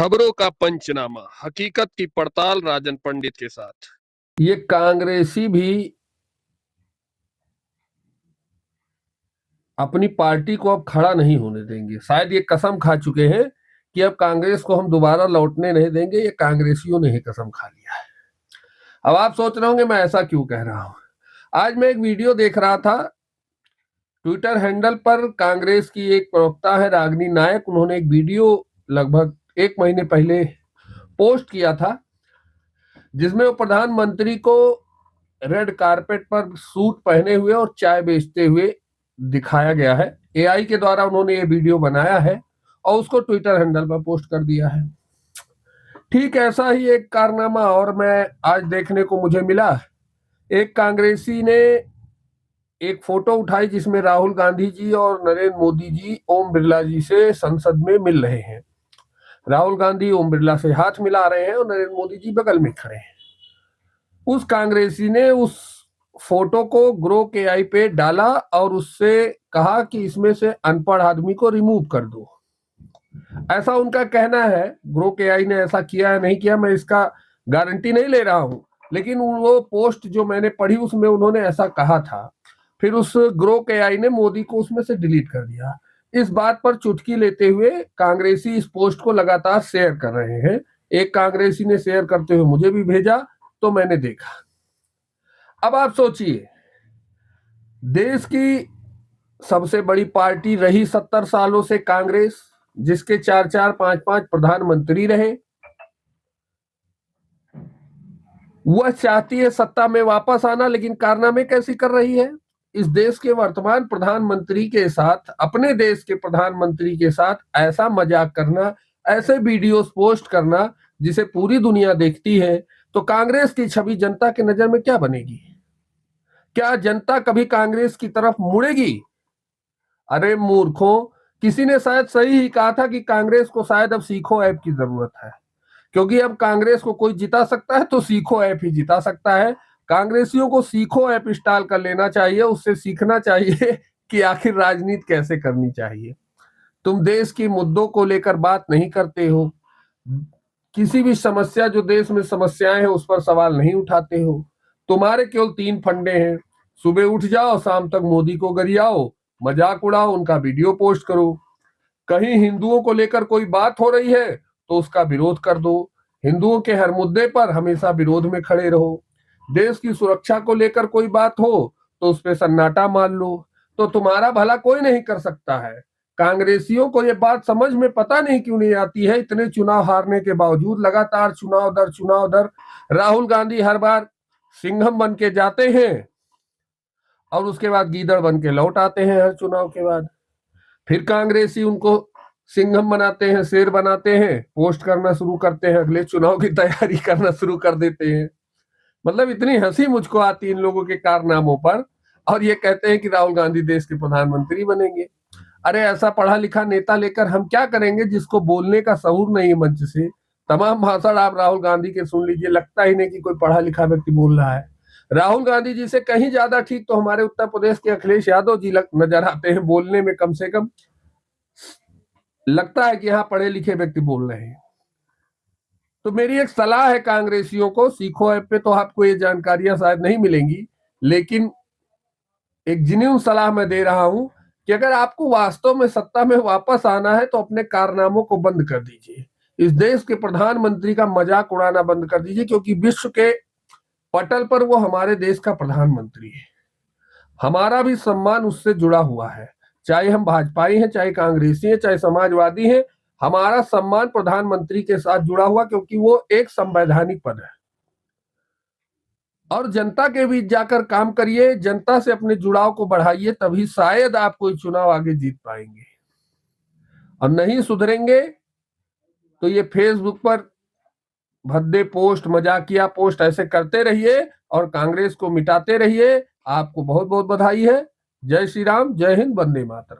खबरों का पंचनामा, हकीकत की पड़ताल राजन पंडित के साथ। ये कांग्रेसी भी अपनी पार्टी को अब खड़ा नहीं होने देंगे। शायद ये कसम खा चुके हैं कि अब कांग्रेस को हम दोबारा लौटने नहीं देंगे। ये कांग्रेसियों ने ही कसम खा लिया है। अब आप सोच रहे होंगे मैं ऐसा क्यों कह रहा हूं। आज मैं एक वीडियो देख रहा था ट्विटर हैंडल पर। कांग्रेस की एक प्रवक्ता है रागिनी नायक, उन्होंने एक वीडियो लगभग 1 महीने पहले पोस्ट किया था जिसमें वो प्रधानमंत्री को रेड कारपेट पर सूट पहने हुए और चाय बेचते हुए दिखाया गया है। एआई के द्वारा उन्होंने ये वीडियो बनाया है और उसको ट्विटर हैंडल पर पोस्ट कर दिया है। ठीक ऐसा ही एक कारनामा और मैं आज देखने को मुझे मिला। एक कांग्रेसी ने एक फोटो उठाई जिसमें राहुल गांधी जी और नरेंद्र मोदी जी ओम बिरला जी से संसद में मिल रहे हैं। राहुल गांधी ओम बिरला से हाथ मिला रहे हैं और नरेंद्र मोदी जी बगल में खड़े हैं। उस कांग्रेसी ने उस फोटो को ग्रोक एआई पे डाला और उससे कहा कि इसमें से अनपढ़ आदमी को रिमूव कर दो। ऐसा उनका कहना है। ग्रोक एआई ने ऐसा किया है नहीं किया मैं इसका गारंटी नहीं ले रहा हूं, लेकिन वो पोस्ट जो मैंने पढ़ी उसमें उन्होंने ऐसा कहा था। फिर उस ग्रोक एआई ने मोदी को उसमें से डिलीट कर दिया। इस बात पर चुटकी लेते हुए कांग्रेसी इस पोस्ट को लगातार शेयर कर रहे हैं। एक कांग्रेसी ने शेयर करते हुए मुझे भी भेजा तो मैंने देखा। अब आप सोचिए, देश की सबसे बड़ी पार्टी रही 70 सालों से कांग्रेस, जिसके 4-4 5-5 प्रधानमंत्री रहे, वह चाहती है सत्ता में वापस आना, लेकिन कारनामे कैसी कर रही है। इस देश के वर्तमान प्रधानमंत्री के साथ, अपने देश के प्रधानमंत्री के साथ ऐसा मजाक करना, ऐसे वीडियोस पोस्ट करना जिसे पूरी दुनिया देखती है, तो कांग्रेस की छवि जनता की नजर में क्या बनेगी? क्या जनता कभी कांग्रेस की तरफ मुड़ेगी? अरे मूर्खों, किसी ने शायद सही ही कहा था कि कांग्रेस को शायद अब सीखो ऐप की जरूरत है, क्योंकि अब कांग्रेस को कोई जिता सकता है तो सीखो ऐप ही जिता सकता है। कांग्रेसियों को सीखो ऐप इंस्टॉल कर लेना चाहिए, उससे सीखना चाहिए कि आखिर राजनीति कैसे करनी चाहिए। तुम देश के मुद्दों को लेकर बात नहीं करते हो, किसी भी समस्या जो देश में समस्याएं हैं उस पर सवाल नहीं उठाते हो। तुम्हारे केवल 3 फंडे हैं, सुबह उठ जाओ, शाम तक मोदी को गरियाओ, मजाक उड़ाओ, उनका वीडियो पोस्ट करो। कहीं हिंदुओं को लेकर कोई बात हो रही है तो उसका विरोध कर दो। हिंदुओं के हर मुद्दे पर हमेशा विरोध में खड़े रहो। देश की सुरक्षा को लेकर कोई बात हो तो उस पर सन्नाटा मान लो। तो तुम्हारा भला कोई नहीं कर सकता है। कांग्रेसियों को ये बात समझ में पता नहीं क्यों नहीं आती है। इतने चुनाव हारने के बावजूद लगातार चुनाव दर राहुल गांधी हर बार सिंघम बन के जाते हैं और उसके बाद गीदड़ बन के लौट आते हैं हर चुनाव के बाद। फिर कांग्रेसी उनको सिंघम बनाते हैं, शेर बनाते हैं, पोस्ट करना शुरू करते हैं, अगले चुनाव की तैयारी करना शुरू कर देते हैं। मतलब इतनी हंसी मुझको आती है इन लोगों के कारनामों पर, और ये कहते हैं कि राहुल गांधी देश के प्रधानमंत्री बनेंगे। अरे ऐसा पढ़ा लिखा नेता लेकर हम क्या करेंगे जिसको बोलने का शऊर नहीं है मंच से। तमाम भाषण आप राहुल गांधी के सुन लीजिए, लगता ही नहीं कि कोई पढ़ा लिखा व्यक्ति बोल रहा है। राहुल गांधी जी से कहीं ज्यादा ठीक तो हमारे उत्तर प्रदेश के अखिलेश यादव जी नजर आते हैं। बोलने में कम से कम लगता है कि यहाँ पढ़े लिखे व्यक्ति बोल रहे हैं। तो मेरी एक सलाह है कांग्रेसियों को, सीखो ऐप पे तो आपको ये जानकारियां शायद नहीं मिलेंगी, लेकिन एक जेन्युइन सलाह मैं दे रहा हूं कि अगर आपको वास्तव में सत्ता में वापस आना है तो अपने कारनामों को बंद कर दीजिए। इस देश के प्रधानमंत्री का मजाक उड़ाना बंद कर दीजिए, क्योंकि विश्व के पटल पर वो हमारे देश का प्रधानमंत्री है। हमारा भी सम्मान उससे जुड़ा हुआ है, चाहे हम भाजपाई हैं, चाहे कांग्रेसी हैं, चाहे समाजवादी हैं। हमारा सम्मान प्रधानमंत्री के साथ जुड़ा हुआ, क्योंकि वो एक संवैधानिक पद है। और जनता के बीच जाकर काम करिए, जनता से अपने जुड़ाव को बढ़ाइए, तभी शायद आप कोई चुनाव आगे जीत पाएंगे। और नहीं सुधरेंगे तो ये फेसबुक पर भद्दे पोस्ट, मजाकिया पोस्ट ऐसे करते रहिए और कांग्रेस को मिटाते रहिए। आपको बहुत बहुत बधाई है। जय श्री राम, जय हिंद, वंदे मातरम।